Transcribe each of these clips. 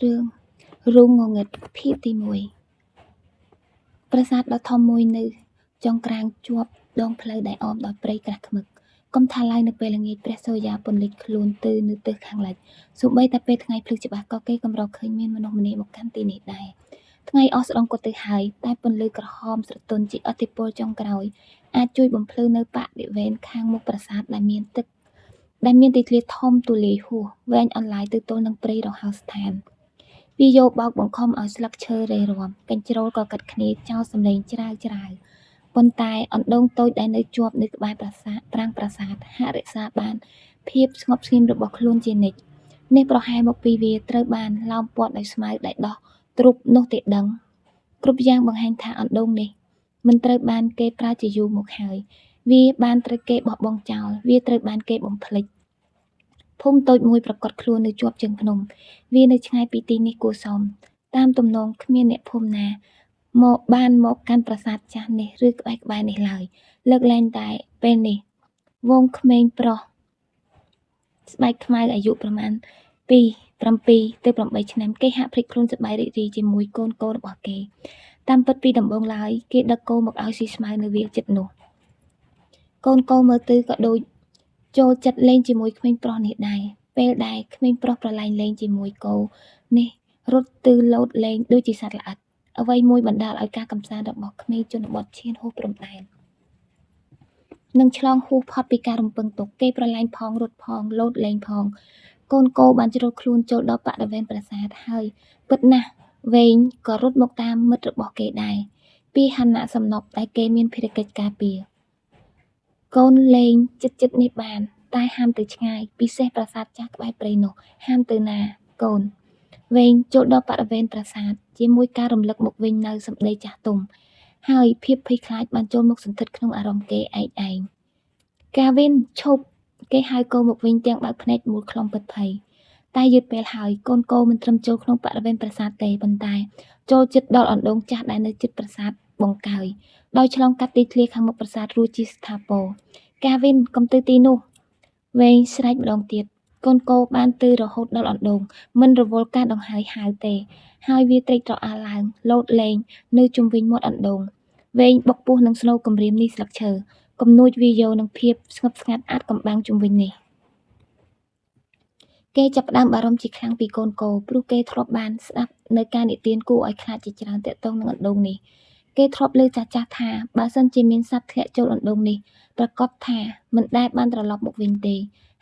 រឿងរូងងងឹតភាពទី1ប្រាសាទដ៏ធំមួយនៅចុងក្រាងជាប់ដងផ្លូវដែលអមដោយព្រៃក្រាស់ឃ្មឹកកុំថាឡើយនៅពេលល្ងាចព្រះសូរ្យាពន្លិចខ្លួនទៅនៅទិសខាងលិចសូម្បីតែពេលថ្ងៃភ្លឺច្បាស់ក៏គេកម្រឃើញមានមនុស្សម្នាមកកាន់ទីនេះដែរថ្ងៃអស់ស្ដងក៏ទៅហើយតែពន្លឺក្រហមស្រទន់ជាឥទ្ធិពលចុងក្រោយអាចជួយបំភ្លឺនៅបរិវេណខាងមុខប្រាសាទដែលមានទីធ្លាធំទូលាយហួសវែងអន្លាយទៅទល់នឹងព្រៃរហោស្ថានវាយកបោកបង្ខំឲ្យស្លឹកឈើរេរាំកញ្ជ្រោលក៏កាត់គ្នាចោលសំឡេងច្រាវប៉ុន្តែអណ្ដូងតូចដែលនៅជាប់នៅក្បែរប្រាសាទប្រាង្គប្រាសាទហាក់រក្សាបានភាពស្ងប់ស្ងៀមរបស់ខ្លួនជានិច្ចនេះប្រហែលមកពីវាត្រូវបានឡោមព័ទ្ធដោយស្មៅដែលដោះទ្រុបនោះទេដឹងគ្រប់យ៉ាងបង្ហាញថាអណ្ដូងនេះមិនត្រូវបានគេប្រើជាយូរមកហើយវាបានត្រូវគេបោះបង់ចោលវាត្រូវបានគេបំភ្លេចភូមិតូចមួយប្រកបខ្លួននៅជាប់ជើងភ្នំវានៅឆ្ងាយពីទីនេះគួរសមតាមទំនងគ្មានអ្នកភូមិណាមកកាន់ប្រាសាទចាស់នេះឬក្បែរនេះឡើយលើកលែងតែពេលនេះវងក្មេងប្រុសស្បែកខ្មៅអាយុប្រមាណពី7ទៅ8ឆ្នាំគេហាក់ភ្លេចខ្លួនសប្បាយរីករាយជាមួយកូនរបស់គេតាមពិតពីដំបូងឡើយគេដឹកគោមកឲ្យស៊ីស្មៅនៅវាលចិត្តនោះកូនមើលទៅក៏ដូចចូលចិត្តលេងជាមួយក្មេងប្រុសនេះដែរពេលដែលក្មេងប្រុសប្រឡែងលេងជាមួយគោនេះរត់ទៅលោតលេងដូចជាសត្វល្អិតអ្វីមួយបណ្ដាលឲ្យការកម្សាន្តរបស់ក្មេងជនបទឈានហួសព្រំដែននឹងឆ្លងហួសផុតពីការរំពឹងទុកគេប្រឡែងផងរត់ផងលោតលេងផងកូនគោបានជ្រុលខ្លួនចូលដល់បរិវេណប្រាសាទហើយពិតណាស់វែងក៏រត់មកតាមមិត្តរបស់គេដែរពីហណៈសំណប់ដែលគេមានភារកិច្ចការពារកូនលេងចិត្តនេះបានតែហាមទៅឆ្ងាយពិសេសប្រាសាទចាស់ក្បែរព្រៃនោះហាមទៅណាកូនវែងចូលដល់បរិវេណប្រាសាទជាមួយការរំលឹកមកវិញនៅសម្ដីចាស់ទុំហើយភាពភ័យខ្លាចបានចូលមកសន្ធិដ្ឋក្នុងអារម្មណ៍គេឯងកាវិនឈប់គេហៅគោមកវិញទាំងបើកភ្នែកមូលខ្លំពិតភ័យតែយឺតពេលហើយកូនគោមិនត្រឹមចូលក្នុងបរិវេណប្រាសាទទេប៉ុន្តែចូលចិត្តដល់អណ្ដូងចាស់ដែលនៅជិតប្រាសាទបង្កើយដោយឆ្លងកាត់ទីធ្លាខាងមុខប្រាសាទរួចជាស្ថាពរកាវិនកុំទៅទីនោះវែងស្រែកម្ដងទៀតកូនគោបានទៅរហូតដល់អណ្ដូងមិនរវល់ការដង្ហើយហៅទេហើយវាត្រេកត្រអាលឡើងលោតលេងនៅជុំវិញមាត់អណ្ដូងវែងបុកពោះនឹងស្នូគំរាមនេះស្លឹកឈើគំនួចវាយកនឹងភាពស្ងប់ស្ងាត់អាចកំបាំងជុំវិញនេះគេចាប់ផ្ដើមបារម្ភជាខ្លាំងពីកូនគោព្រោះគេធ្លាប់បានស្ដាប់នៅការនិទានគួរឲ្យខ្លាចជាច្រើនទាក់ទងនឹងអណ្ដូងនេះគេធ្លាប់ឮចាស់ៗថាបើសិនជាមានសត្វធ្លាក់ចូលអណ្ដូងនេះប្រកាសថាមិនដែលបានត្រឡប់មកវិញទេ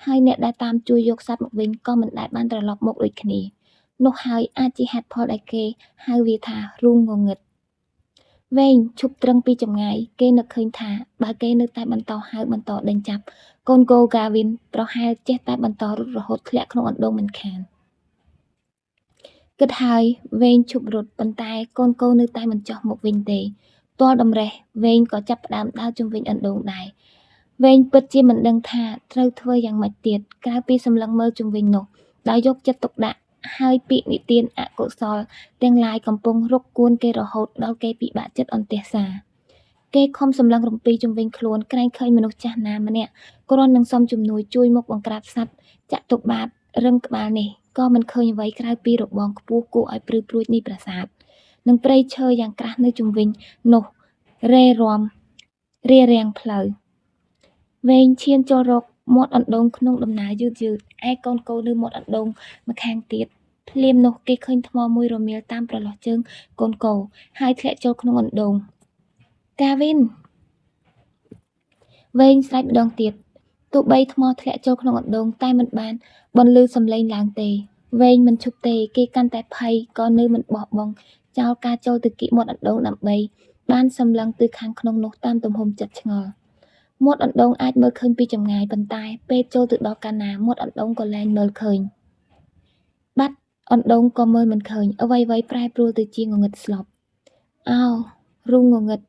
ហើយអ្នកដែលតាមជួយយកសត្វមកវិញក៏មិនដែលបានត្រឡប់មកដូចគ្នានោះហើយអាចជាហេតុផលដែលគេហៅវាថារូងងងឹតវែងឈប់ត្រឹងពីចម្ងាយគេនឹកឃើញថាបើគេនៅតែបន្តហៅបន្តដេញចាប់កូនគោកាវិនប្រហែលចេះតែបន្តរត់រហូតធ្លាក់ក្នុងអណ្ដូងមិនខានគិតហើយវែងឈប់រត់ប៉ុន្តែកូនគោនៅតែមិនចុះមកវិញទេទាល់តម្រេះវែងក៏ចាប់ផ្ដើមដើរជុំវិញអណ្ដូងដែរវែងពិតជាមិនដឹងថាត្រូវធ្វើយ៉ាងម៉េចទៀតក្រៅពីសម្លឹងមើលជុំវិញនោះដោយយកចិត្តទុកដាក់ហើយពាក្យនិទានអកុសលទាំងឡាយកំពុងរកគួនគេរហូតដល់គេពិបាកចិត្តអន្ទះសារគេខំសម្លឹងរំពីជុំវិញខ្លួនក្រែងឃើញមនុស្សចាស់ណាម្នាក់គ្រាន់នឹងសុំជំនួយជួយមកបង្ក្រាបសត្វចតុបាតរឹងក្បាលនេះក៏មិនឃើញអ្វីក្រៅពីរបងខ្ពស់គួរឲ្យព្រឺព្រួចនៃប្រាសាទនិងព្រៃឈើយ៉ាងក្រាស់នៅជុំវិញនោះរេរាំរារាំងផ្លូវវែងឈានចូលរកមាត់អណ្ដូងក្នុងដំណើរយឺតឯកូនគោនៅមាត់អណ្ដូងម្ខាងទៀតភ្លាមនោះគេឃើញថ្មមួយរមៀលតាមប្រឡោះជើងកូនគោហើយធ្លាក់ចូលក្នុងអណ្ដូងកាវិនវែងស្រែកម្ដងទៀតទោះបីថ្មធ្លាក់ចូលក្នុងអណ្ដូងតែមិនបានបន្លឺសំឡេងឡើងទេវែងមិនឈប់ទេគេកាន់តែភ័យក៏នៅមិនបោះបង់ចោលការចូលទៅគៀកមាត់អណ្ដូងដើម្បីបានសម្លឹងទៅខាងក្នុងនោះតាមទំហំចិត្តឆ្ងល់មាត់អណ្ដូងអាចមើលឃើញពីចម្ងាយប៉ុន្តែពេលចូលទៅដល់កាលណាមាត់អណ្ដូងក៏លែងមើលឃើញបាត់អណ្ដូងក៏មើលមិនឃើញអ្វីៗប្រែប្រួលទៅជាងងឹតស្លាប់អោរូងងងឹត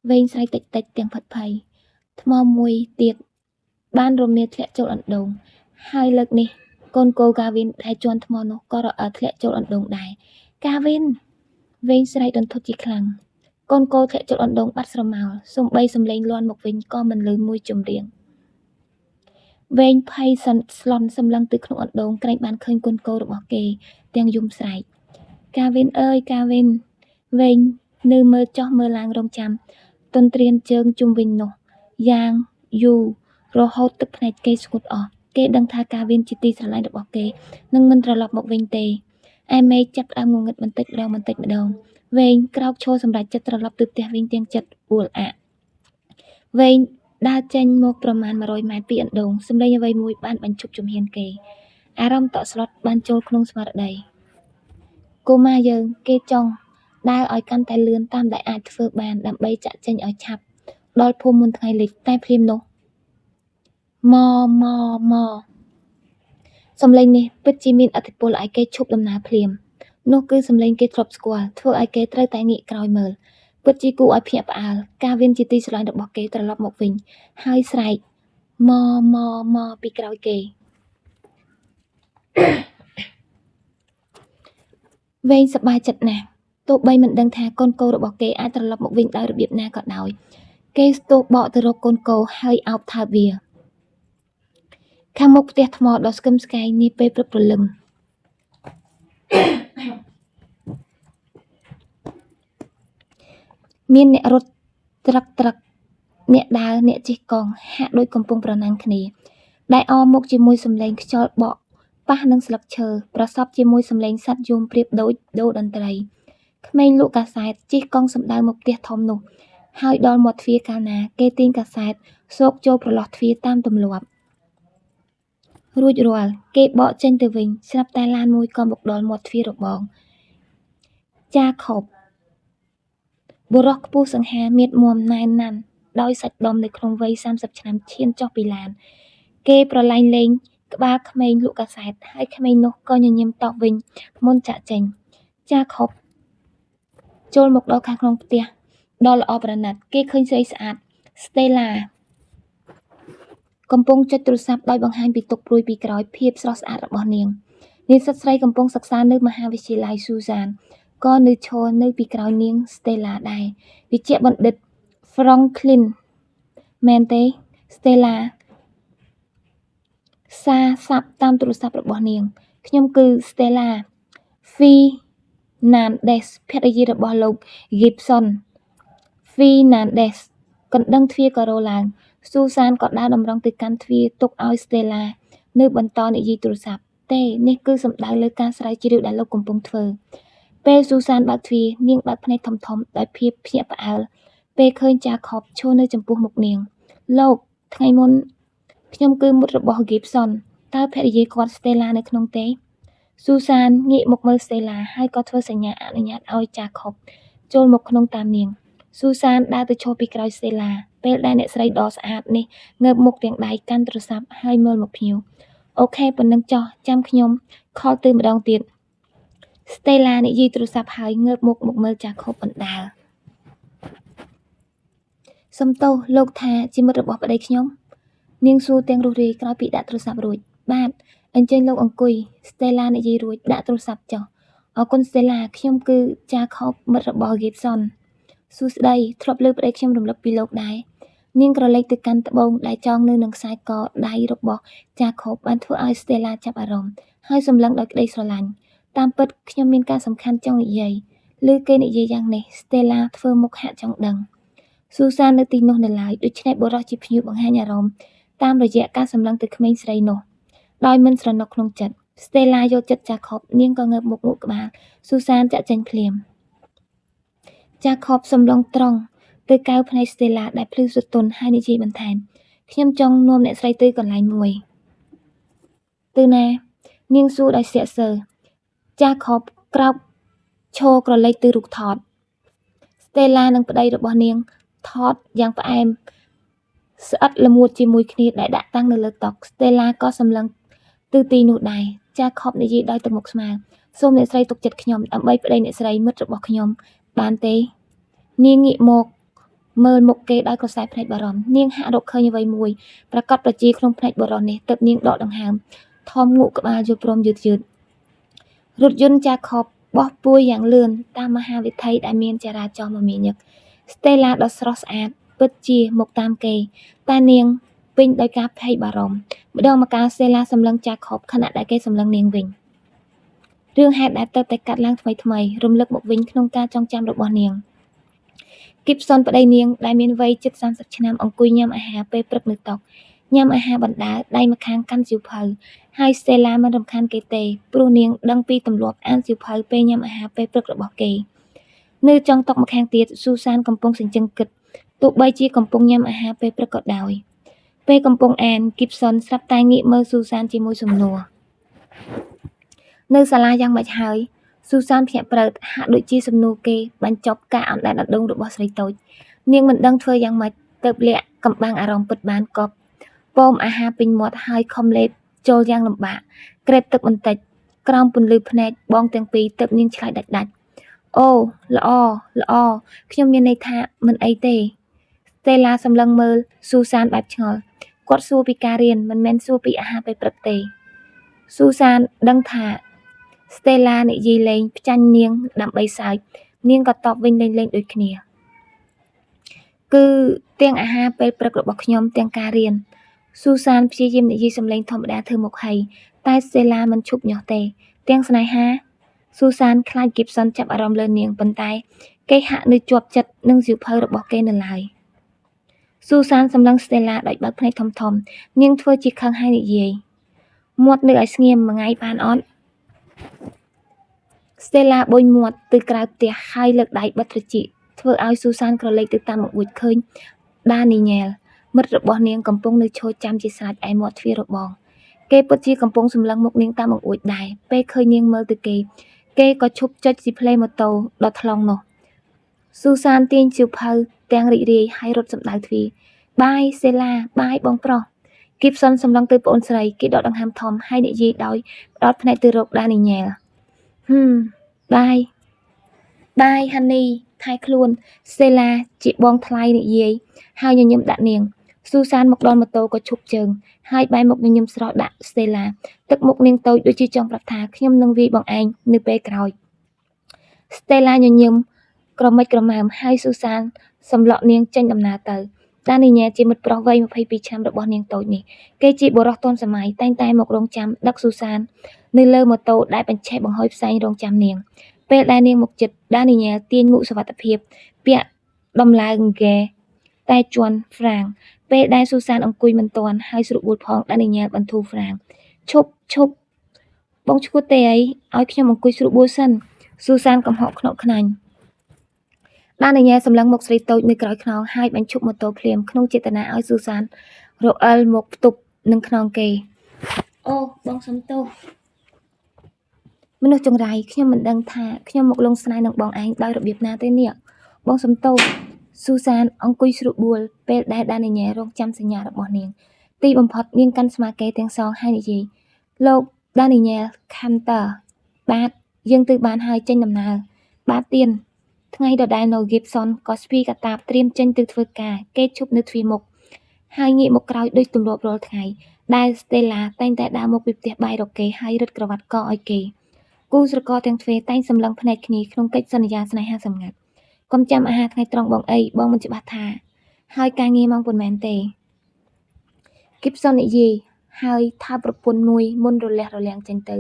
វែងស្រែកតិចទាំងផិតភ័យថ្មមួយទៀតបានរមៀលធ្លាក់ចូលអណ្ដូងហើយលើកនេះកូនគោកាវិនដែលជន់ថ្មនោះក៏រអិលធ្លាក់ចូលអណ្ដូងដែរកាវិនវែងស្រែករន្ធត់ជាខ្លាំងកូនគោធ្លាក់ចូលអណ្ដូងបាត់ស្រមោលសំបីសំឡេងលាន់មកវិញក៏មិនឮមួយចម្រៀង វែងភ័យស្លន់សម្លឹងទៅក្នុងអណ្ដូងក្រែងបានឃើញកូនកោរបស់គេទាំងយំស្រែកកាវិនអើយកាវិនវែងនៅមើលចោះមើលឡើងរងចាំទន្ទ្រានជើងជុំវិញនោះយ៉ាងយូររហូតទឹកភ្នែកគេស្ងួតអស់គេដឹងថាកាវិនជាទីស្រឡាញ់របស់គេនឹងមិនត្រឡប់មកវិញទេឯមេឃចាប់ផ្ដើមងងឹតបន្តិចម្ដងវែងក្រោកឈរសម្រាប់ចិត្តត្រឡប់ទៅផ្ទះវិញទាំងចិត្តអួលអាក់វែងដើរចេញមកប្រមាណ100ម៉ែត្រពីអណ្ដូងសម្លេងអ្វីមួយបានបញ្ឈប់ជំហានគេអារម្មណ៍តក់ស្លុតបានចូលក្នុងស្មារតីកុមារយើងគេចង់ដើរឲ្យកាន់តែលឿនតាមដែលអាចធ្វើបានដើម្បីចាក់ចេញឲ្យឆាប់ដល់ភូមិមុនថ្ងៃលិចតែភ្លាមនោះម៉សំឡេងនេះពិតជាមានឥទ្ធិពលឲ្យគេឈប់ដំណើរភ្លាមនោះគឺសំឡេងគេធ្លាប់ស្គាល់ធ្វើឲ្យគេត្រូវតែងាកក្រោយមើលពិតជាគួរឲ្យភ្ញាក់ផ្អើលការវិនជាទីស្រឡាញ់របស់គេត្រឡប់មកវិញហើយស្រែកម៉ពីក្រោយគេវែងសប្បាយចិត្តណាស់ទោះបីមិនដឹងថាកូនកោរបស់គេអាចត្រឡប់មកវិញដោយរបៀបណាក៏ដោយគេស្ទុះបកទៅរកកូនកោហើយអោបថើបវាខាងមុខផ្ទះថ្មដ៏ស្កឹមស្កៃនាពេលព្រឹកព្រលឹមមានអ្នករត់ត្រឹកអ្នកដើរអ្នកជិះកង់ហាក់ដូចកំពុងប្រណាំងគ្នាដែលអមមកជាមួយសំឡេងខ្យល់បក់ប៉ះនឹងស្លឹកឈើប្រសពជាមួយសំឡេងសត្វយំប្រៀបដូចដូរតន្ត្រីក្មេងលក់កាសែតជិះកង់សម្ដៅមកផ្ទះធំនោះហើយដល់មាត់ទ្វារកាលណាគេទាញកាសែតសោកចូលប្រឡោះទ្វារតាមទម្លាប់រួចរាល់គេបកចេញទៅវិញស្រាប់តែឡានមួយក៏មកដល់មាត់ទ្វាររបងចាខប់បុរសខ្ពស់សង្ហាមៀតមាំណែនណាន់ដោយសាច់ដុំនៅក្នុងវ័យ30ឆ្នាំឈានចុះពីឡានគេប្រឡែងលេងក្បាលក្មេងលក់កាសែតហើយក្មេងនោះក៏ញញឹមតបវិញមុនចាក់ចេញចាខប់ចូលមកដល់ខាងក្នុងផ្ទះដ៏ល្អប្រណិតគេឃើញស្រីស្អាត Stella កំពុងចុចទូរស័ព្ទដោយបង្ហាញពីទុកព្រួយពីក្រោយភាពស្រស់ស្អាតរបស់នាងនិស្សិតស្រីកំពុងសិក្សានៅមហាវិទ្យាល័យ Susan ក៏នៅឈរនៅពីក្រោយនាង Stella ដែរវិជ្ជបណ្ឌិត Franklin មែនទេ Stella សារសាប់តាមទូរស័ព្ទរបស់នាងខ្ញុំគឺ Stella Fernandez ភរិយារបស់លោក Gibson Fernandez កណ្ដឹងទ្វារក៏រឡើង Susan ក៏ដើរតម្រង់ទៅកាន់ទ្វារទុកឲ្យ Stella នៅបន្តនិយាយទូរស័ព្ទទេនេះគឺសំដៅលើការស្រាវជ្រាវដែលលោកកំពុងធ្វើពេល Susan បើកទ្វារនាងបើកភ្នែកធំដោយភាពភ្ញាក់ផ្អើលពេលឃើញ Jacob ឈរនៅចំពោះមុខនាងលោកថ្ងៃមុនខ្ញុំគឺមុតរបស់ Gibson តើភរិយាគាត់ Stella នៅក្នុងទេ Susan ងាកមកមើល Stella ហើយក៏ធ្វើសញ្ញាអនុញ្ញាតឲ្យ Jacob ចូលមកក្នុងតាមនាង Susan ដើរទៅឈរពីក្រោយ Stella ពេលដែលអ្នកស្រីដ៏ស្អាតនេះងើបមុខទាំងដៃកាន់ទូរស័ព្ទហើយមើលមកភ្ញៀវអូខេប៉ុណ្ណឹងចោះចាំខ្ញុំខលទៅម្ដងទៀត Stella និយាយទូរស័ព្ទហើយងើបមុខមកមើល Jacob បណ្ដើរសំទោសលោកថាជាមិត្តរបស់ប្តីខ្ញុំនាងសួរទាំងរួសរាយក្រោយពីដាក់ទូរស័ព្ទរួចបាទអញ្ជើញលោកអង្គុយ Stella និយាយរួចដាក់ទូរស័ព្ទចុះអរគុណ Stella ខ្ញុំគឺ Jacob មិត្តរបស់ Gibson សួស្តីធ្លាប់លើប្តីខ្ញុំរំលឹកពីលោកដែរនាងក្រឡេកទៅកាន់ត្បូងដែលចងនៅនឹងខ្សែកដៃរបស់ Jacob បានធ្វើឲ្យ Stella ចាប់អារម្មណ៍ហើយសម្លឹងដោយក្តីស្រឡាញ់តាមពិតខ្ញុំមានការសំខាន់ចង់និយាយឮគេនិយាយយ៉ាងនេះ Stella ធ្វើមុខហាក់ចង់ដឹង Susan នៅទីនោះនៅឡើយដូច្នេះបុរសជាភ្ញៀវបង្ហាញអារម្មណ៍តាមរយៈការសម្លឹងទៅក្មេងស្រីនោះដោយមិនស្រណុកក្នុងចិត្ត Stella យកចិត្ត Jacob នាងក៏ងើបមុខងក់ក្បាល Susan ចាក់ចេញភ្លាម Jacob សម្លឹងត្រង់ទៅកៅភ្នែក Stella ដែលភ្លឺស្រទន់ហើយនិយាយបន្ថែមខ្ញុំចង់នាំអ្នកស្រីទៅកន្លែងមួយទៅណានាងសួរដោយស្ទាក់ស្ទើរ Jacob ក្រោកឈរក្រឡេកទៅរូបថត Stella និងប្តីរបស់នាងថតយ៉ាងផ្អែមស្អិតល្មួតជាមួយគ្នាដែលដាក់តាំងនៅលើតុ Stella ក៏សម្លឹងទៅទីនោះដែរ Jacob និយាយដោយទឹកមុខស្មើសូមអ្នកស្រីទុកចិត្តខ្ញុំដើម្បីប្តីអ្នកស្រីមិត្តរបស់ខ្ញុំបានទេនាងងាកមកមើលមុខគេដោយក្រសែភ្នែកបារម្ភនាងហាក់រកឃើញអ្វីមួយប្រកាសប្រជាក្នុងភ្នែកបុរសនេះទើបនាងដកដង្ហើមធំងក់ក្បាលយល់ព្រមយឺតរថយន្ត Jacob បោះពួរយ៉ាងលឿនតាមមហាវិថីដែលមានចរាចរណ៍មមាញឹក Stella ដ៏ស្រស់ស្អាតពិតជាមកតាមគេតែនាង ពេញដោយការភ័យបារម្ភម្ដងម្កាល Stella សម្លឹង Jacob ខណៈដែលគេសម្លឹងនាងវិញរឿងហេតុដែលទើបតែកាត់ឡើងថ្មីៗរំលឹកមកវិញក្នុងការចងចាំរបស់នាង Gibson ប្តីនាងដែលមានវ័យជិត30ឆ្នាំអង្គុយញ៉ាំអាហារពេលព្រឹកនៅតុញ៉ាំអាហារបណ្ដើរដៃម្ខាងកាន់សៀវភៅហើយ Stella មិនរំខានគេទេព្រោះនាងដឹងពីទម្លាប់អានសៀវភៅពេលញ៉ាំអាហារពេលព្រឹករបស់គេនៅចុងតុម្ខាងទៀត Susan កំពុងសេចក្ដីគិតទោះបីជាកំពុងញ៉ាំអាហារពេលព្រឹកក៏ដោយពេលកំពុងអាន Gibson ស្រាប់តែងាកមើល Susan ជាមួយសំណួរនៅសាលាយ៉ាងម៉េចហើយ Susan ភ្ញាក់ព្រឹកហាក់ដូចជាសំណួរគេបញ្ចប់ការអណ្ដែតអណ្ដូងរបស់ស្រីតូចនាងមិនដឹងធ្វើយ៉ាងម៉េចទើបលាក់កំបាំងអារម្មណ៍ពិតបានកប់ពមអាហារពេញមាត់ហើយខំលេបចូលយ៉ាងលំបាកក្រេបទឹកបន្តិចក្រោមពន្លឺភ្នែកបងទាំងពីរទើបនាងឆ្លើយដាច់អូល្អខ្ញុំមានន័យថាមិនអីទេ Stella សម្លឹងមើល Susan បែបឆ្ងល់គាត់សួរពីការរៀនមិនមែនសួរពីអាហារពេលព្រឹកទេ Susan ដឹងថា Stella និយាយលេងផ្ចាញ់នាងដើម្បីសើចនាងក៏តបវិញលេងដូចគ្នាគឺទាំងអាហារពេលព្រឹករបស់ខ្ញុំទាំងការរៀន Susan ព្យាយាមនិយាយសំឡេងធម្មតាធ្វើមុខហីតែ Stella មិនឈប់ញាស់ទេទាំងស្នេហា Susan ខ្លាច Gibson ចាប់អារម្មណ៍លើនាងប៉ុន្តែគេហាក់នៅជាប់ចិត្តនឹងសៀវភៅរបស់គេនៅឡើយ Susan សម្លឹង Stella ដោយបើកភ្នែកធំៗនាងធ្វើជាខឹងហើយនិយាយមាត់នៅឲ្យស្ងៀមមួយថ្ងៃបានអត់ Stella បូនមាត់ទៅក្រៅផ្ទះហើយលើកដៃបិទត្រចៀកធ្វើឲ្យ Susan ក្រឡេកទៅតាមបង្អួចឃើញ Daniel មិត្តរបស់នាងកំពុងនៅឈរចាំជាស្រេចឯមាត់ទ្វាររបងគេពិតជាកំពុងសម្លឹងមុខនាងតាមបង្អួចដែរពេលឃើញនាងមើលទៅគេក៏ឈប់ចុចស៊ីផ្លេម៉ូតូដល់ថ្លុងនោះ Susan ទាញសៀវភៅទាំងរីករាយហើយរត់សម្ដៅទ្វារបាយ Stella បាយបងប្រុស Gibson សម្លឹងទៅប្អូនស្រីគេដកដង្ហើមធំហើយនិយាយដោយផ្ដោតភ្នែកទៅរក Daniel បាយ Honey ថែខ្លួន Stella ជាបងថ្លៃនិយាយហើយញញឹមដាក់នាង Susan មកដល់ម៉ូតូក៏ឈប់ជើងហើយបែរមុខញញឹមស្រស់ដាក់ Stella ទឹកមុខនាងតូចដូចជាចង់ប្រាប់ថាខ្ញុំនឹងវាយបងឯងនៅពេលក្រោយ Stella ញញឹមក្រមិចក្រមើមហើយ Susan សម្លក់នាងចេញដំណើរទៅ Daniel ជាមិត្តប្រុសវ័យ22ឆ្នាំរបស់នាងតូចនេះគេជាបុរសទាន់សម័យតែងតែមករងចាំដឹក Susan នៅលើម៉ូតូដែលបញ្ឆេះបង្ហុយផ្សែងរងចាំនាងពេលដែលនាងមកជិត Daniel ទាញមួកសុវត្ថិភាពពាក់ដំឡើងហ្គេតែជន់ហ្វ្រាំងពេលដែល Susan អង្គុយមិនទាន់ហើយស្រួលបួលផង Daniel បន្ធូរហ្វ្រាំងឈប់បងឈួតទេអីឲ្យខ្ញុំអង្គុយស្រួលបួលសិន Susan កំហកខ្នក់ខ្នាញ់Daniel សម្លឹងមុខស្រីតូចនៅក្រោយខ្នងហើយបញ្ឈប់ម៉ូតូភ្លាមក្នុងចេតនាឲ្យ Susan រអិលមកផ្ទប់នឹងខ្នងគេអូបងសុំទោសមនុស្សចង្រៃខ្ញុំមិនដឹងថាខ្ញុំមកលងស្នេហ៍នឹងបងឯងដោយរបៀបណាទេនេះបងសុំទោស Susan អង្គុយស្រួលបួលពេលដែល Daniel រងចាំសញ្ញារបស់នាងទីបំផុតនាងកាន់ស្មាគេទាំងសងហើយនិយាយលោក Daniel Cantor បាទយើងទៅបានហើយចេញដំណើរបាទទៀនថ្ងៃដដែលនៅ Gibson ក៏ស្ពាយកតាបត្រៀមចេញទៅធ្វើការគេឈប់នៅទ្វារមុខហើយងាកមកក្រោយដូចទម្លាប់រាល់ថ្ងៃដែល Stella តែងតែដើរមកពីផ្ទះបាយរកគេហើយរឹតក្រវ៉ាត់កឲ្យគេគូស្រករទាំងទ្វេតែងសម្លឹងភ្នែកគ្នាក្នុងកិច្ចសន្យាស្នេហាសម្ងាត់កុំចាំអាហារថ្ងៃត្រង់បងអីបងមិនច្បាស់ថាហើយការងារម៉ោងប៉ុន្មានទេ Gibson និយាយហើយថាប្រពន្ធមួយមុនរលះរលាំងចេញទៅ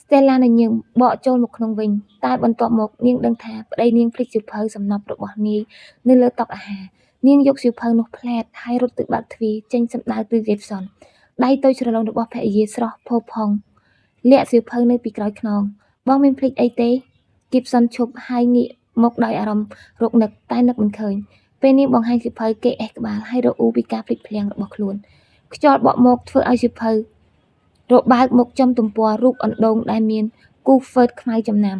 Stella ញញឹមបកចូលមកក្នុងវិញតែបន្ទាប់មកនាងដឹងថាប្តីនាងភ្លេចសៀវភៅសំណប់របស់នាយនៅលើតុអាហារនាងយកសៀវភៅនោះផ្លែតហើយរត់ទៅបើកទ្វារចេញសម្ដៅទៅ Gibson ដៃតូចច្រឡងរបស់ភរិយាស្រស់ផូរផង់លាក់សៀវភៅនៅពីក្រោយខ្នងបងមានភ្លេចអីទេ Gibson ឈប់ហើយងាកមកដោយអារម្មណ៍រកនឹកតែនឹកមិនឃើញពេលនាងបង្ហាញសៀវភៅគេអេះក្បាលហើយរអ៊ូពីការភ្លេចភ្លាំងរបស់ខ្លួនខ្យល់បក់មកធ្វើឲ្យសៀវភៅរបើកមកចំទំព័ររូបអណ្ដូងដែលមានគូហ្វឺតខ្មៅចំណាំ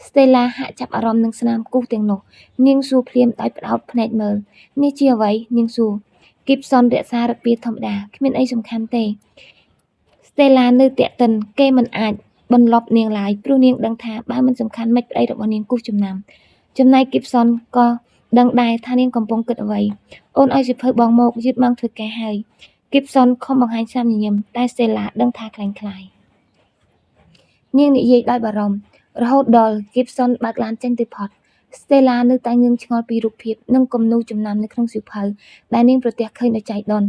Stella ហាក់ចាប់អារម្មណ៍នឹងស្នាមគូសទាំងនោះនាងសួរភ្លាមដោយផ្ដោតភ្នែកមើលនេះជាអ្វីនាងសួរ Gibson រក្សារបៀបធម្មតាគ្មានអីសំខាន់ទេ Stella នៅតាក់ទិនគេមិនអាចបន្លប់នាងឡើយព្រោះនាងដឹងថាបើមិនសំខាន់មិនប្តីរបស់នាងគូសចំណាំចំណែក Gibson ក៏ដឹងដែរថានាងកំពុងគិតអ្វីអូនឲ្យសៀវភៅបងមកយឺតម៉ោងធ្វើការហើយ Gibson ខំបង្ហាញស្នាមញញឹមតែ Stella ដឹងថាខ្លាំងខ្លាយនាងនិយាយដោយបារម្ភរហូតដល់ Gibson បើកឡានចេញទៅផុត Stella នៅតែងឿងឆ្ងល់ពីរូបភាពនិងគំនូរចំណាំនៅក្នុងសៀវភៅដែលនាងប្រទះឃើញដោយចៃដន្យ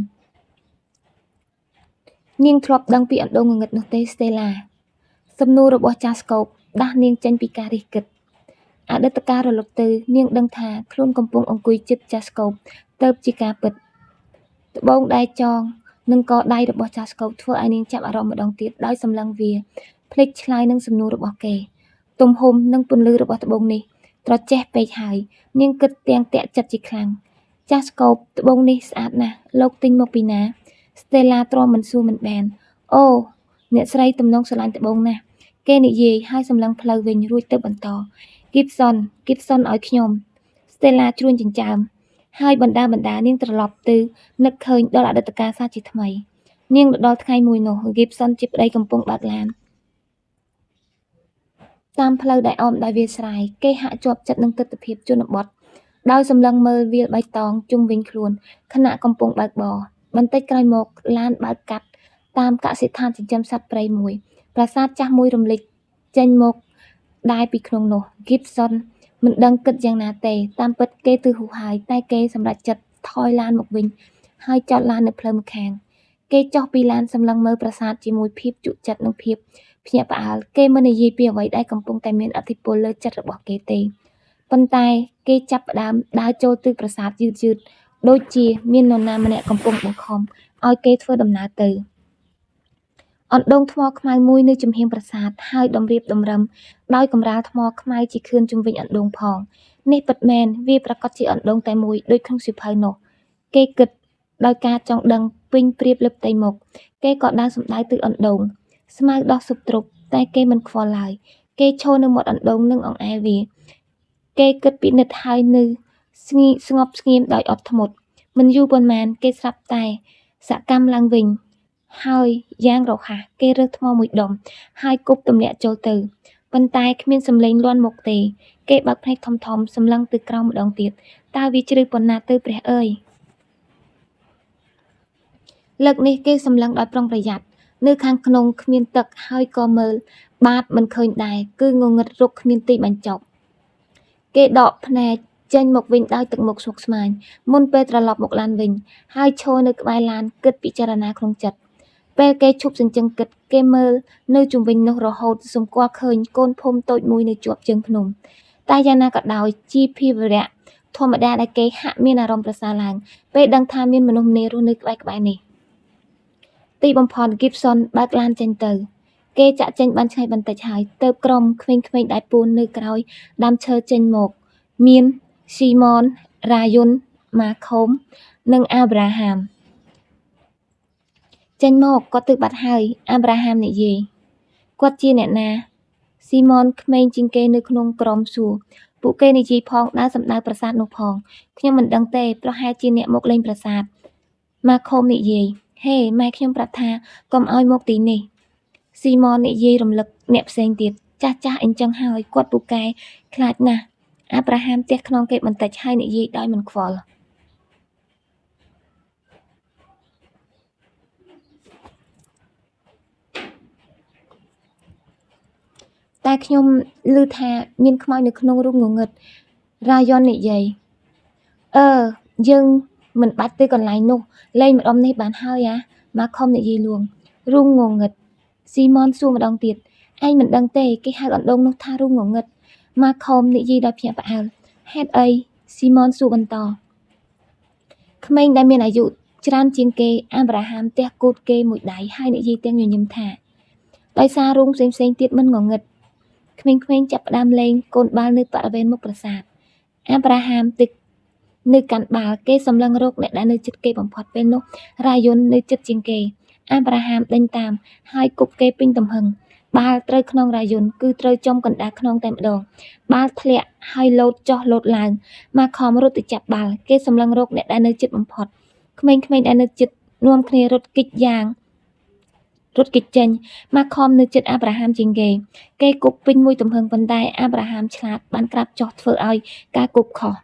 នាងធ្លាប់ដឹងពីអណ្ដូងងងឹតនោះទេ Stella សំណួររបស់ចាស់ស្កូបដាស់នាងចេញពីការរិះគិតអតីតកាលរលត់ទៅនាងដឹងថាខ្លួនកំពុងអង្គុយជិតចាស់ស្កូបទៅជាការពិតត្បូងដែលចងនឹងកដៃរបស់ចាស់ស្កូបធ្វើឲ្យនាងចាប់អារម្មណ៍ម្ដងទៀតដោយសម្លឹងវាភ្លេចឆ្លើយនឹងសំណួររបស់គេទំហំនិងពន្លឺរបស់ត្បូងនេះត្រចេះពេកហើយនាងគិតទាំងតាក់ចិត្តជាខ្លាំងចាស់ស្កូបត្បូងនេះស្អាតណាស់លោកទិញមកពីណា Stella ទ្រាំមិនសួរមិនបានអូអ្នកស្រីទំនងស្រឡាញ់ត្បូងណាស់គេនិយាយហើយសម្លឹងផ្លូវវិញរួចទៅបន្ត Gibson ឲ្យខ្ញុំ Stella ជ្រួញចិញ្ចើមហើយបណ្ដានាងត្រឡប់ទៅនឹកឃើញដល់អតីតកាលសាជាថ្មីនាងដល់ថ្ងៃមួយនោះ Gibson ជាប្តីកំពុងបើកឡានតាមផ្លូវដែលអមដោយវាលស្រែគេហាក់ជាប់ចិត្តនឹងទិដ្ឋភាពជនបទដោយសម្លឹងមើលវាលបៃតងជុំវិញខ្លួនខណៈកំពុងបើកបរបន្តិចក្រោយមកឡានបើកកាត់តាមកសិដ្ឋានចិញ្ចឹមសត្វព្រៃមួយប្រាសាទចាស់មួយរំលេចចេញមកដែរពីក្នុងនោះ Gibson មិនដឹងគិតយ៉ាងណាទេតាមពិតគេទើហួសហើយតែគេសម្រេចចិត្តថយឡានមកវិញហើយចតឡាននៅផ្លូវម្ខាងគេចុះពីឡានសម្លឹងមើលប្រាសាទជាមួយភាពជក់ចិត្តនិងភាពភ្ញាក់ផ្អើលគេមិននិយាយពីអ្វីដែលកំពុងតែមានឥទ្ធិពលលើចិត្តរបស់គេទេប៉ុន្តែគេចាប់ផ្ដើមដើរចូលទិសប្រាសាទយឺតដូចជាមាននរណាម្នាក់កំពុងបង្ខំឲ្យគេធ្វើដំណើរទៅអណ្ដូងថ្មខ្មៅមួយនៅចំហៀងប្រាសាទហើយតម្រៀបតម្រឹមដោយកម្រាលថ្មខ្មៅជាខឿនជុំវិញអណ្ដូងផងនេះពិតមែនវាប្រកាសជាអណ្ដូងតែមួយដូចក្នុងសៀវភៅនោះគេគិតដោយការចង់ដឹងពេញព្រៀបលើផ្ទៃមុខគេក៏ដើរសំដៅទៅអណ្ដូងស្មៅដោះស៊ុបទ្រុបតែគេមិនខ្វល់ឡើយគេឈរនៅមាត់អណ្ដូងនិងអង្អែលវាគេគិតពិនិត្យហើយនៅស្ងប់ស្ងៀមដោយអត់ធ្មត់មិនយូរប៉ុន្មានគេស្រាប់តែសកម្មឡើងវិញហើយយ៉ាងរហ័សគេរើសថ្មមួយដុំហើយគប់ទម្លាក់ចូលទៅប៉ុន្តែគ្មានសម្លេងលាន់មកទេគេបើកភ្នែកធំសម្លឹងទៅក្រោមម្ដងទៀតតើវាជ្រៅប៉ុណ្ណាទៅព្រះអើយលើកនេះគេសម្លឹងដោយប្រុងប្រយ័ត្ននៅខាងក្នុងគ្មានទឹកហើយក៏មើលបាតមិនឃើញដែរគឺងងឹតរកគ្មានទីបញ្ចប់គេដកភ្នែកចេញមកវិញដោយទឹកមុខស្មុគស្មាញមុនពេលត្រឡប់មកឡានវិញហើយឈរនៅក្បែរឡានគិតពិចារណាក្នុងចិត្តពេលគេឈប់សញ្ជឹងគិតគេមើលនៅជុំវិញនោះរហូតសម្គាល់ឃើញកូនភូមិតូចមួយនៅជាប់ជើងភ្នំតែយ៉ាងណាក៏ដោយជាភាវរៈធម្មតាដែលគេហាក់មានអារម្មណ៍ប្រសើរឡើងពេលដឹងថាមានមនុស្សម្នារស់នៅក្បែរនេះទីបំផុត Gibson បើកឡានចេញទៅគេចាក់ចេញបានឆ្ងាយបន្តិចហើយទៅក្រុមក្មេងៗដែលពួននៅក្រោយដើមឈើចេញមកមាន Simon, Ryan, Malcolm និង Abraham ចេញមកគាត់ទៅបាត់ហើយ Abraham និយាយគាត់ជាអ្នកណា Simon ក្មេងជាងគេនៅក្នុងក្រុមសួរពួកគេនិយាយផងដើរសម្ដៅប្រាសាទនោះផងខ្ញុំមិនដឹងទេប្រហែលជាអ្នកមកលេងប្រាសាទ Malcolm និយាយហេម៉ែខ្ញុំប្រាប់ថាកុំឲ្យមកទីនេះ Simon និយាយរំលឹកអ្នកផ្សេងទៀតចាស់អញ្ចឹងហើយគាត់ពូកែខ្លាចណាស់ Abraham ទះខ្នងគេបន្តិចហើយនិយាយដោយមិនខ្វល់តែខ្ញុំឮថាមានខ្មោចនៅក្នុងរូងងងឹត Ryan និយាយយើងមិនបាច់ទៅកន្លែងនោះលេងម្ដុំនេះបានហើយMalcolm និយាយលួងរូងងងឹត Simon សួរម្ដងទៀតឯងមិនដឹងទេគេហៅអណ្ដូងនោះថារូងងងឹត Malcolm និយាយដោយភ្ញាក់ផ្អើលហេតុអី Simon សួរបន្តក្មេងដែលមានអាយុច្រើនជាងគេ Abraham ទះគូតគេមួយដៃហើយនិយាយទាំងញញឹមថាដោយសាររូងផ្សេងទៀតមិនងងឹតក្មេងៗចាប់ផ្ដើមលេងកូនបាល់នៅបរិវេណមុខប្រាសាទ Abraham ទឹកនៅកាន់បាល់គេសម្លឹងរកអ្នកដែលនៅជិតគេបំផុតពេលនោះរាយុននៅជិតជាងគេ Abraham ដេញតាមហើយគប់គេពេញទំហឹងបាល់ត្រូវក្នុងរាយុនគឺត្រូវចំកណ្ដាលខ្នងតែម្ដងបាល់ធ្លាក់ហើយលោតចុះលោតឡើងមកខំរត់ទៅចាប់បាល់គេសម្លឹងរកអ្នកដែលនៅជិតបំផុតក្មេងៗដែលនៅជិតនាំគ្នារត់គេចចេញមកខំនៅជិត Abraham ជាងគេគប់ពេញមួយទំហឹងប៉ុន្តែ Abraham ឆ្លាតបានក្រាបចុះធ្វើឲ្យការគប់ខុស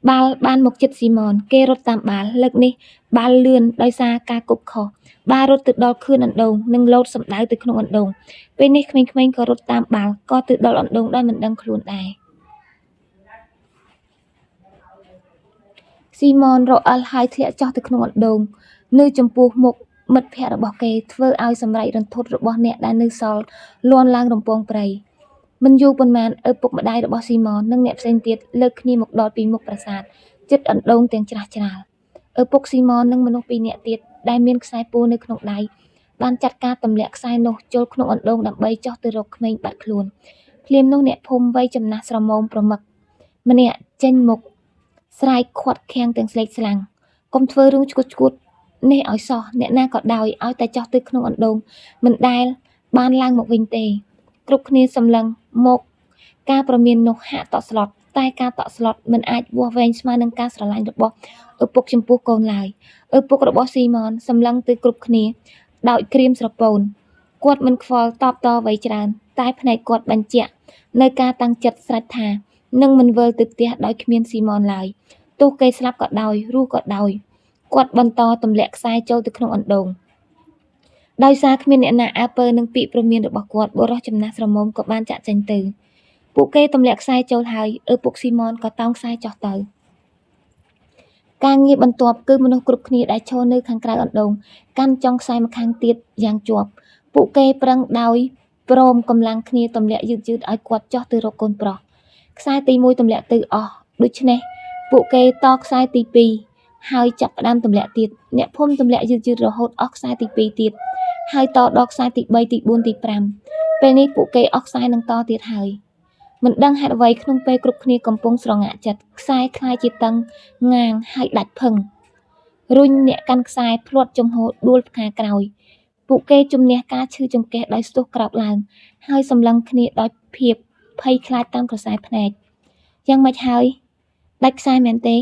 បាល់បានមកជិត Simon គេរត់តាមបាល់លើកនេះបាល់លឿនដោយសារការគប់ខុសបាល់រត់ទៅដល់ខឿនអណ្ដូងនិងលោតសម្ដៅទៅក្នុងអណ្ដូងពេលនេះក្មេងៗក៏រត់តាមបាល់ក៏ទៅដល់អណ្ដូងដោយមិនដឹងខ្លួនដែរ Simon រអិលហើយធ្លាក់ចុះទៅក្នុងអណ្ដូងនៅចំពោះមុខ មិត្តភ័ក្តិរបស់គេធ្វើឲ្យសម្រេចរន្ធត់របស់អ្នកដែលនៅសល់លាន់ឡើងរំពងព្រៃមិនយូរប៉ុន្មានឪពុកម្ដាយរបស់ស៊ីម៉ននិងអ្នកផ្សេងទៀតលើកគ្នាមកដល់ពីមុខប្រាសាទជិតអណ្ដូងទាំងច្រាស់ច្រាលឪពុកស៊ីម៉ននិងមនុស្សពីរនាក់ទៀតដែលមានខ្សែពួរនៅក្នុងដៃបានចាត់ការទម្លាក់ខ្សែនោះចូលក្នុងអណ្ដូងដើម្បីចោះទៅរកក្មេងបាត់ខ្លួនភ្លាមនោះអ្នកភូមិវ័យចំណាស់ស្រមោមប្រមឹកម្នាក់ចេញមកស្រែកខាត់ខាំងទាំងស្លេកស្លាំងកុំធ្វើរឿងឈួតនេះឲ្យសោះអ្នកណាក៏ដោយឲ្យតែចោះទៅក្នុងអណ្ដូងមិនដែលបានឡើងមកវិញទេគ្រប់គ្នាសម្លឹងមកការប្រមាននោះហាក់តក់ស្លុតតែការតក់ស្លុតមិនអាចវាស់វែងស្មើនឹងការស្រឡាញ់របស់ឪពុកចំពោះកូនឡើយឪពុករបស់ស៊ីម៉នសម្លឹងទៅគ្រប់គ្នាដោយក្រៀមស្រពោនគាត់មិនខ្វល់តបតអ្វីច្រើនតែភ្នែកគាត់បញ្ជាក់នៅការតាំងចិត្តស្រេចថានឹងមិនវិលទៅផ្ទះដោយគ្មានស៊ីម៉នឡើយទោះគេស្លាប់ក៏ដោយរស់ក៏ដោយគាត់បន្តទម្លាក់ខ្សែចូលទៅក្នុងអណ្ដូងដោយសារគ្មានអ្នកណាអើពើនឹងពាក្យព្រមានរបស់គាត់បុរសចំណាស់ស្រមុំក៏បានចាក់ចេញទៅពួកគេទម្លាក់ខ្សែចូលហើយឪពុកស៊ីម៉នក៏តោងខ្សែចុះទៅការងារបន្ទាប់គឺមនុស្សគ្រប់គ្នាដែលឈរនៅខាងក្រៅអណ្ដូងកាន់ចុងខ្សែម្ខាងទៀតយ៉ាងជាប់ពួកគេប្រឹងដោយព្រមកម្លាំងគ្នាទម្លាក់យឺតៗឲ្យគាត់ចុះទៅរកកូនប្រុសខ្សែទី1ទម្លាក់ទៅអស់ដូច្នេះពួកគេតខ្សែទី2ហើយចាប់ផ្ដើមទម្លាក់ទៀតអ្នកភូមិទម្លាក់យឺតៗរហូតអស់ខ្សែទី2ទៀតហើយតដល់ខ្សែទី3ទី4ទី5ពេលនេះពួកគេអស់ខ្សែនឹងតទៀតហើយមិនដឹងហេតុអ្វីក្នុងពេលគ្រប់គ្នាកំពុងស្រងាក់ចិត្តខ្សែคล้ายជាតឹងងាងហើយដាច់ភឹងរុញអ្នកកាន់ខ្សែភ្លាត់ចំហដួលផ្កាក្រោយពួកគេជំនះការឈឺចង្កេះដោយស្ទុះក្រោកឡើងហើយសម្លឹងគ្នាដោយភាពភ័យខ្លាចតាមក្រសែភ្នែកយ៉ាងម៉េចហើយដាច់ខ្សែមែនទេ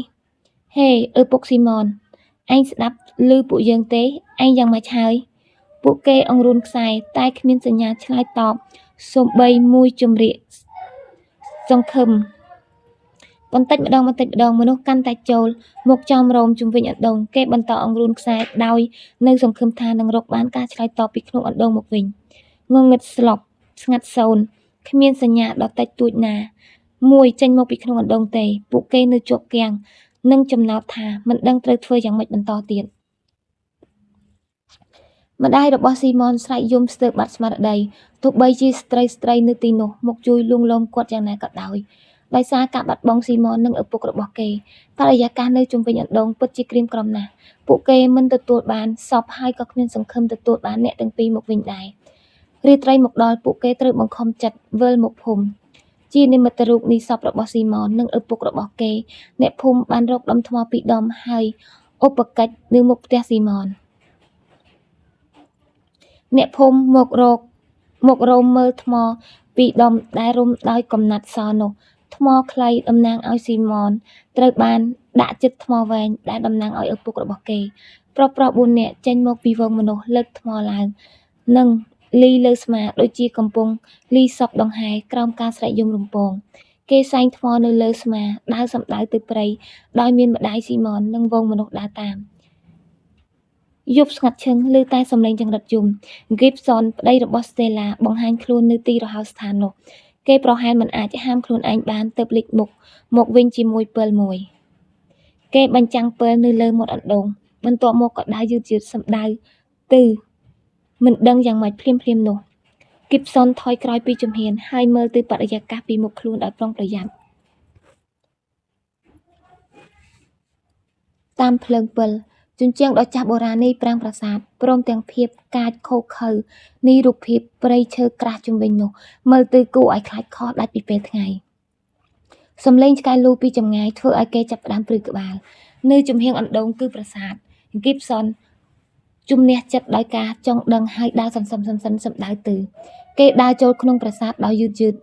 ហេឪពុកស៊ីម៉នឯងស្ដាប់ឮពួកយើងទេឯងយ៉ាងម៉េចហើយពួកគេអង្រួនខ្សែតែគ្មានសញ្ញាឆ្លើយតបសូម្បីមួយជំរាកសង្ឃឹមបន្តិចម្ដងមនុស្សកាន់តែចូលមកចំរោមជុំវិញអណ្ដូងគេបន្តអង្រួនខ្សែដោយនៅសង្ឃឹមថានឹងរកបានការឆ្លើយតបពីក្នុងអណ្ដូងមកវិញងងឹតស្លប់ស្ងាត់សូន្យគ្មានសញ្ញាដ៏តិចតួចណាមួយចេញមកពីក្នុងអណ្ដូងទេពួកគេនៅជាប់គាំងនិងចំណោទថាមិនដឹងត្រូវធ្វើយ៉ាងម៉េចបន្តទៀតម្ដាយរបស់ស៊ីម៉នស្រែកយំស្ទើរបាត់ស្មារតីទោះបីជាស្ត្រីនៅទីនោះមកជួយលួងលោមគាត់យ៉ាងណាក៏ដោយសារការបាត់បង់ស៊ីម៉ននិងឪពុករបស់គេបរិយាកាសនៅជុំវិញអណ្ដូងពិតជាក្រៀមក្រំណាស់ពួកគេមិនទទួលបានសពហើយក៏គ្មានសង្ឃឹមទទួលបានអ្នកទាំងពីរមកវិញដែររាត្រីមកដល់ពួកគេត្រូវបង្ខំចិត្តវិលមកភូមិជានិមិត្តរូបនៃសពរបស់ស៊ីម៉ននិងឪពុករបស់គេអ្នកភូមិបានរកដុំថ្មពីរដុំហើយឧបកិច្ចនៅមុខផ្ទះស៊ីម៉នអ្នកភូមិមករោមមើលថ្មពីរដុំដែលរុំដោយកំណាត់សនោះថ្មខ្លីតំណាងឲ្យស៊ីម៉នត្រូវបានដាក់ជិតថ្មវែងដែលតំណាងឲ្យឪពុករបស់គេប្រុស4នាក់ចេញមកពីវងមនុស្សលើកថ្មឡើងនិងលីលើស្មាដូចជាកំពុងលីសពដង្ហែក្រោមការស្រែកយំរំពងគេសែងថ្មនៅលើស្មាដើរសំដៅទៅព្រៃដោយមានម្ដាយស៊ីម៉ននិងវងមនុស្សដើរតាមយប់ស្ងាត់ឈឹងឮតែសំឡេងចង្រិតយំ Gibson ប្តីរបស់ Stella បង្ហាញខ្លួននៅទីរហោស្ថាននោះគេប្រហែលមិនអាចហាមខ្លួនឯងបានទៅភ្លេចមុខមកវិញជាមួយពិលមួយគេបញ្ចាំងពិលនៅលើមាត់អណ្ដូងបន្ទាប់មកក៏ដើរយឺតៗសំដៅទៅមិនដឹងយ៉ាងម៉េចភ្លាមនោះ Gibson ថយក្រោយពីជំហានហើយមើលទៅបរិយាកាសពីមុខខ្លួនដោយប្រុងប្រយ័ត្នតាមភ្លើងពិលជញ្ជាំងដ៏ចាស់បុរាណនៃប្រាង្គប្រាសាទព្រមទាំងភាពកាចខូខើនៃរូបភាពព្រៃឈើក្រាស់ជុំវិញនោះមើលទៅគួរឲ្យខ្លាចខកដាច់ពីពេលថ្ងៃសំឡេងឆ្កែលូពីចម្ងាយធ្វើឲ្យគេចាប់ផ្ដើមព្រឺក្បាលនៅជំហានអណ្ដូងគឺប្រាសាទ Gibson ជំនះចិត្តដោយការចង់ដឹងហើយដើរសន្សំសំដៅទៅគេដើរចូលក្នុងប្រាសាទដោយយឺត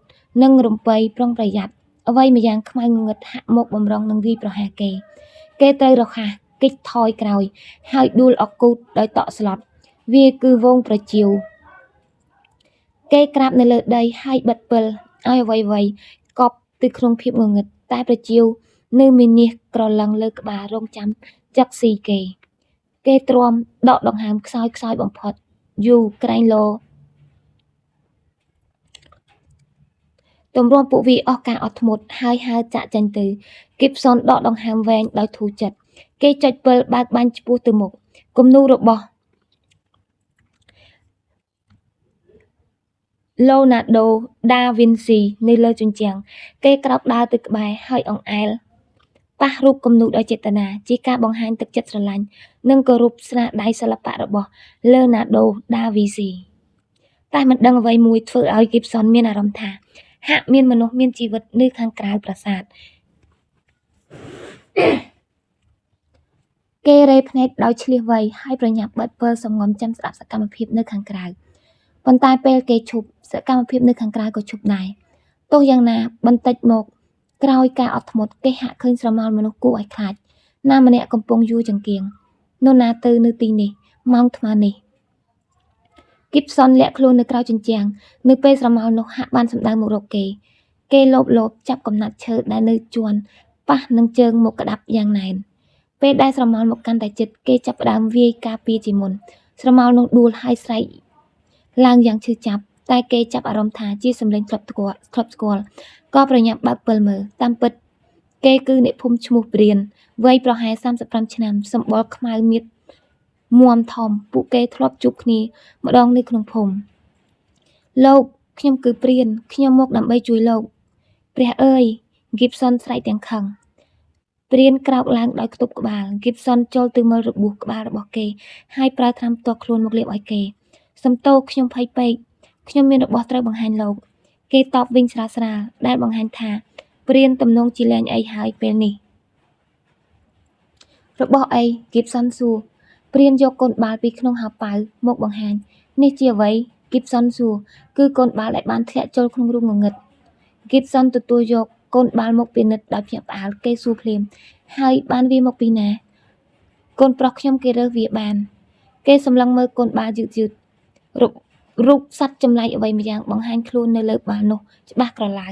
និងរំពៃប្រុងប្រយ័ត្នអ្វីម្យ៉ាងខ្មៅងងឹតហាក់មកបំរុងនឹងវាយប្រហារគេត្រូវរហ័សគេចថយក្រោយហើយដួលអកូតដោយតក់ស្លុតវាគឺវងប្រជៀវគេក្រាបនៅលើដីហើយបិទពិលឲ្យអ្វីកប់ទៅក្នុងភាពងងឹតតែប្រជៀវនៅមានមាសក្រឡឹងលើក្បាលរងចាំចឹកស៊ីគេទ្រាំដកដង្ហើមខ្សោយបំផុតយូក្រែងលោទម្រាំពួកវាអស់ការអត់ធ្មត់ហើយហើរចាក់ចេញទៅ Gibson ដកដង្ហើមវែងដោយធូរចិត្តគេចុចពិលបើកបាញ់ឆ្ពោះទៅមុខគំនូររបស់ Leonardo da Vinci នៅលើជញ្ជាំងគេក្រោកដើរទៅក្បែរហើយអង្អែលប៉ះរូបគំនូរដោយចេតនាជាការបង្ហាញទឹកចិត្តស្រឡាញ់និងគោរពស្នាដៃសិល្បៈរបស់ Leonardo da Vinci តែមិនដឹងអ្វីមួយធ្វើឲ្យ Gibson មានអារម្មណ៍ថាហាក់មានមនុស្សមានជីវិតនៅខាងក្រៅប្រាសាទគេរេភ្នែកដោយឆ្លៀសវៃហើយប្រញាប់បិទពិលសំងំចាំស្ដាប់សកម្មភាពនៅខាងក្រៅប៉ុន្តែពេលគេឈប់សកម្មភាពនៅខាងក្រៅក៏ឈប់ដែរទោះយ៉ាងណាបន្តិចមកក្រោយការអត់ធ្មត់គេហាក់ឃើញស្រមោលមនុស្សគួរឲ្យខ្លាចណាម្នាក់កំពុងយួរចង្គៀងនរណាទៅនៅទីនេះម៉ោងថ្មនេះ Gibson លាក់ខ្លួននៅក្រៅជញ្ជាំងនៅពេលស្រមោលនោះហាក់បានសម្ដៅមករកគេលោបចាប់កំណាត់ឈើដែលនៅជាន់ប៉ះនឹងជើងមកក្តាប់យ៉ាងណែនពេលដែលស្រមោលមកកាន់តែជិតគេចាប់ផ្ដើមវាយការពារជាមុនស្រមោលនោះដួលហើយស្រែកឡើងយ៉ាងឈឺចាប់តែគេចាប់អារម្មណ៍ថាជាសម្លេងធ្លាប់ស្គាល់ក៏ប្រញាប់បើកពិលមើលតាមពិតគេគឺអ្នកភូមិឈ្មោះព្រានវ័យប្រហែល35ឆ្នាំសម្បុរខ្មៅមៀតមួមធំពួកគេធ្លាប់ជួបគ្នាម្ដងនៅក្នុងភូមិលោកខ្ញុំគឺព្រានខ្ញុំមកដើម្បីជួយលោកព្រះអើយ Gibson ស្រែកទាំងខឹងព្រានក្រោកឡើងដោយខ្ទប់ក្បាល Gibson ចូលទៅមើលរបួសក្បាលរបស់គេហើយប្រើថ្នាំផ្ទាល់ខ្លួនមកលាបឲ្យគេសំទោសខ្ញុំភ័យពេកខ្ញុំមានរបស់ត្រូវបង្ហាញលោកគេតបវិញស្រាលដែលបង្ហាញថាព្រានទំនងជាលែងអីហើយពេលនេះរបស់អី Gibson សួរព្រានយកកូនបាល់ពីក្នុងហោប៉ៅមកបង្ហាញនេះជាអ្វី Gibson សួរគឺកូនបាល់ដែលបានធ្លាក់ចូលក្នុងរូងងងឹត Gibson ទទួលយកកូនបាល់មកពិនិត្យដោយភ្ញាក់ផ្អើលគេសួរភ្លាមហើយបានវាមកពីណាកូនប្រុសខ្ញុំគេរើសវាបានគេសម្លឹងមើលកូនបាល់យឺតរូបសត្វចម្លែកអ្វីម្យ៉ាងបង្ហាញខ្លួននៅលើបាល់នោះច្បាស់ក្រឡៅ